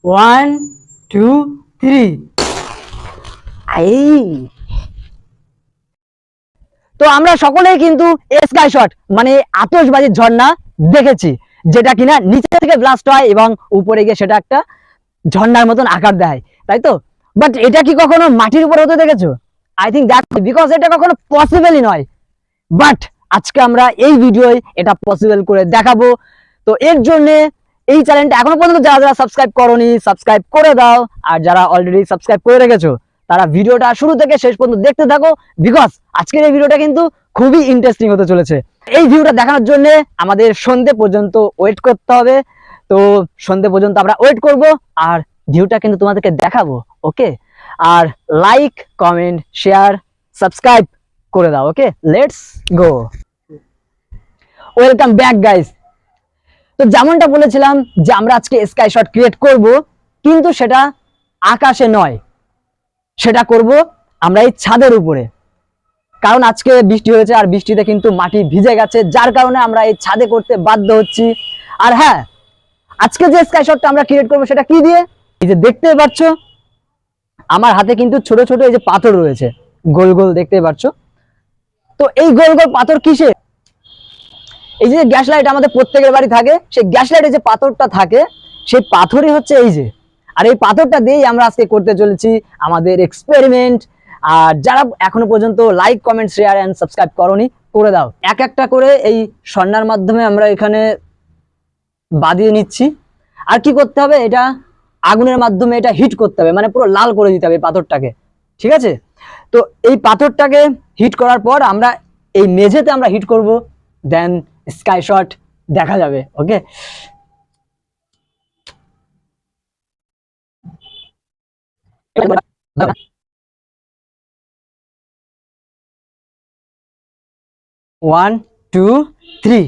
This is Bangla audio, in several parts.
1 2 3 এই তো আমরা সকলেই কিন্তু স্কাই শট মানে আতশবাজির ঝর্ণা দেখেছি, যেটা কিনা নিচে থেকে ব্লাস্ট হয় এবং উপরে গিয়ে সেটা একটা ঝর্ণার মতন আকার দেয়, তাই তো? বাট এটা কি কখনো মাটির উপর হতে দেখেছো? আই থিঙ্ক দ্যাট বিকজ এটা কখনো পসিবলই নয়। বাট আজকে আমরা এই ভিডিওয় এটা পসিবল করে দেখাবো। তো এর জন্য এই চ্যানেলটা এখনো পর্যন্ত যারা যারা সাবস্ক্রাইব করোনি সাবস্ক্রাইব করে দাও, আর যারা অলরেডি সাবস্ক্রাইব করে রেখেছো তারা ভিডিওটা শুরু থেকে শেষ পর্যন্ত দেখতে থাকো, বিকজ আজকের এই ভিডিওটা কিন্তু খুবই ইন্টারেস্টিং হতে চলেছে। এই ভিডিওটা দেখানোর জন্য আমাদের সন্ধ্যে পর্যন্ত ওয়েট করতে হবে। তো সন্ধ্যে পর্যন্ত আমরা ওয়েট করব আর ভিডিওটা কিন্তু তোমাদেরকে দেখাবো, ওকে? আর লাইক কমেন্ট শেয়ার সাবস্ক্রাইব করে দাও, okay? Let's go. Welcome back guys. তো যেমনটা বলেছিলাম যে আমরা আজকে স্কাই শট ক্রিয়েট করব, কিন্তু সেটা আকাশে নয়, সেটা করব আমরা এই ছাদের উপরে। কারণ আজকে বৃষ্টি হয়েছে আর বৃষ্টিতে কিন্তু মাটি ভিজে গেছে, যার কারণে আমরা এই ছাদে করতে বাধ্য হচ্ছি। আর হ্যাঁ, আজকে যে স্কাই শটটা আমরা ক্রিয়েট করব সেটা কি দিয়ে, এই যে দেখতে পাচ্ছ আমার হাতে কিন্তু ছোট ছোট এই যে পাথর রয়েছে, গোল গোল দেখতে পাচ্ছ। তো এই গোল গোল পাথর কিসে? এই যে গ্যাস লাইট আমাদের প্রত্যেকের বাড়ি থাকে, সেই গ্যাস লাইটে যে পাথরটা থাকে সেই পাথরই হচ্ছে এই যে। আর এই পাথরটা দিয়েই আমরা আজকে করতে চলেছি আমাদের এক্সপেরিমেন্ট। আর যারা এখনো পর্যন্ত like comment share and subscribe করোনি করে দাও। এক একটা করে এই সন্ন্যার মাধ্যমে আমরা এখানে বাঁধিয়ে নিচ্ছি। আর কি করতে হবে, এটা আগুনের মাধ্যমে এটা হিট করতে হবে, মানে পুরো লাল করে দিতে হবে পাথরটাকে, ঠিক আছে? তো এই পাথরটাকে হিট করার পর আমরা এই মেঝেতে আমরা হিট করব, দেন স্কাই শট দেখা যাবে, ওকে? One two three.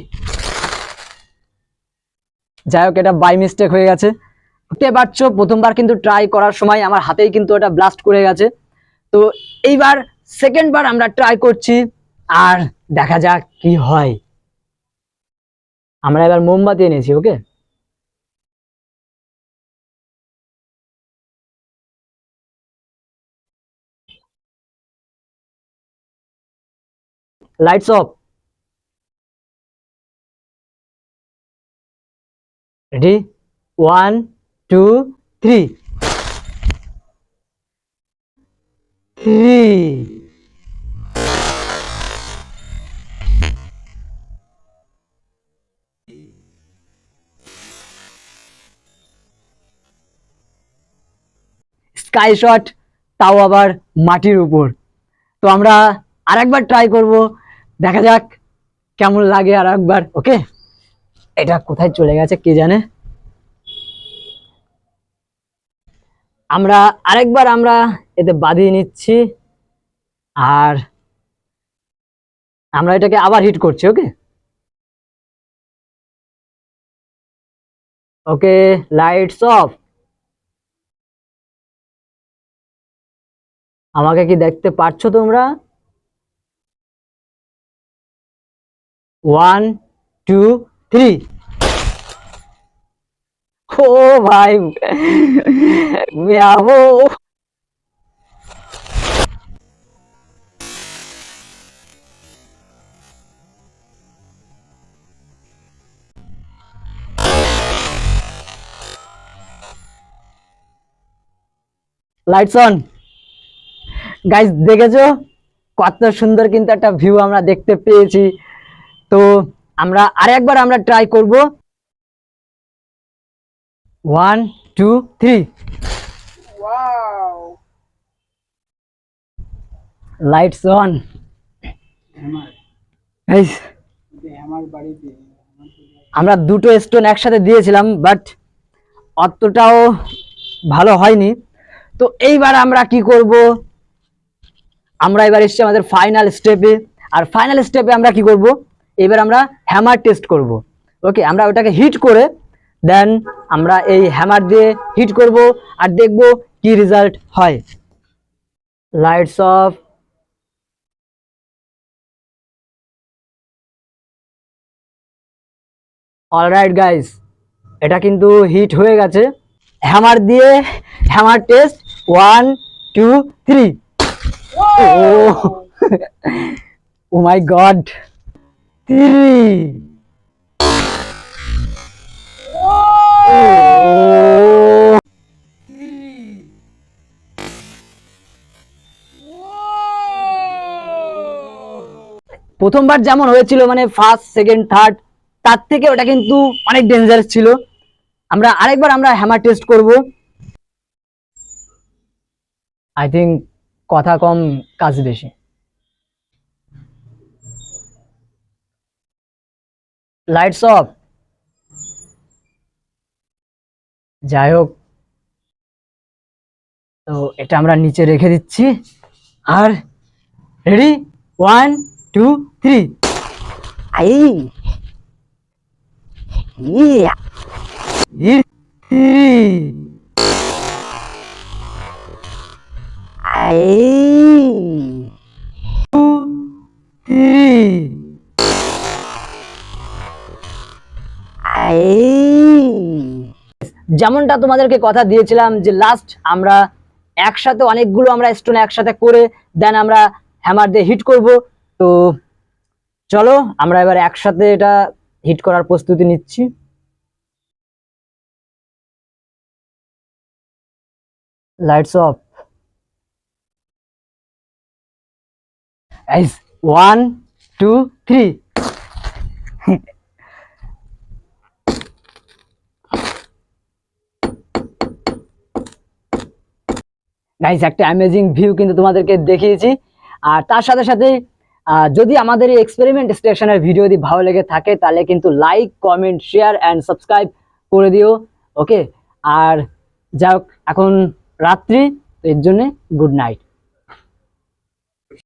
যাই হোক, এটা বাই মিস্টেক হয়ে গেছে, বুঝতে পারছো? প্রথমবার কিন্তু ট্রাই করার সময় আমার হাতেই কিন্তু এটা ব্লাস্ট করে গেছে। তো এইবার সেকেন্ড বার আমরা ট্রাই করছি, আর দেখা যাক কি হয়। আমরা এবার মোমবাতি এনেছি, okay? Lights off. Ready? One two three. Three. Sky shot, তাও আবার মাটির উপর। তো আমরা আরেকবার ট্রাই করব, দেখা যাক কেমন লাগে আর একবার, ওকে? এটা কোথায় চলে গেছে কে জানে। আমরা আরেকবার আমরা এতে বাঁধিয়ে নিচ্ছি, আর আমরা এটাকে আবার হিট করছি, ওকে? ওকে, লাইটস অফ। আমাকে কি দেখতে পাচ্ছ তোমরা? One two three. ও ভাই, লাইটস অন। গাইস দেখেছো কত সুন্দর কিন্তু একটা ভিউ আমরা দেখতে পেয়েছি। তো আমরা আরেকবার আমরা ট্রাই করব, one two three. Lights on. আমরা দুটো স্টোন একসাথে দিয়েছিলাম, বাট অতটাও ভালো হয়নি। তো এইবার আমরা কি করব, আমরা এবার এসেছি আমাদের ফাইনাল স্টেপে। আর ফাইনাল স্টেপে আমরা কি করব, এবার আমরা হ্যামার টেস্ট করব, ওকে? আমরা ওটাকে হিট করে দেন আমরা এই হ্যামার দিয়ে হিট করব আর দেখব কি রেজাল্ট হয়। Lights off. অলরাইট গাইস, এটা কিন্তু হিট হয়ে গেছে। হ্যামার দিয়ে হ্যামার টেস্ট 1 2 3 ও মাই গড 3 প্রথমবার যেমন হয়েছিল মানে ফার্স্ট সেকেন্ড থার্ড তার থেকে ওটা কিন্তু অনেক ডেঞ্জারাস ছিল। আমরা আরেকবার আমরা হ্যামার টেস্ট করব। আই থিঙ্ক কথা কম কাজ বেশি। Lights off. যাই হোক, তো এটা আমরা নিচে রেখে দিচ্ছি আর রেডি 1 2 3 আই ইয়া আই 2 3 আই। যেমনটা তোমাদেরকে কথা দিয়েছিলাম যে লাস্ট আমরা একসাথে অনেকগুলো আমরা স্টোন একসাথে করে দেন আমরা হ্যামার দিয়ে হিট করব। তো চলো আমরা এবার একসাথে এটা হিট করার প্রস্তুতি নিচ্ছি। Lights off. 1 2 3 গাইস একটা অ্যামেজিং ভিউ কিন্তু তোমাদেরকে দেখিয়েছি। আর তার সাথে সাথে যদি আমাদের এই এক্সপেরিমেন্ট স্টেশনের ভিডিও যদি ভালো লেগে থাকে তাহলে কিন্তু like comment share and subscribe করে দিও। ওকে, আর যাই হোক এখন রাত্রি, তো এর জন্য গুড নাইট।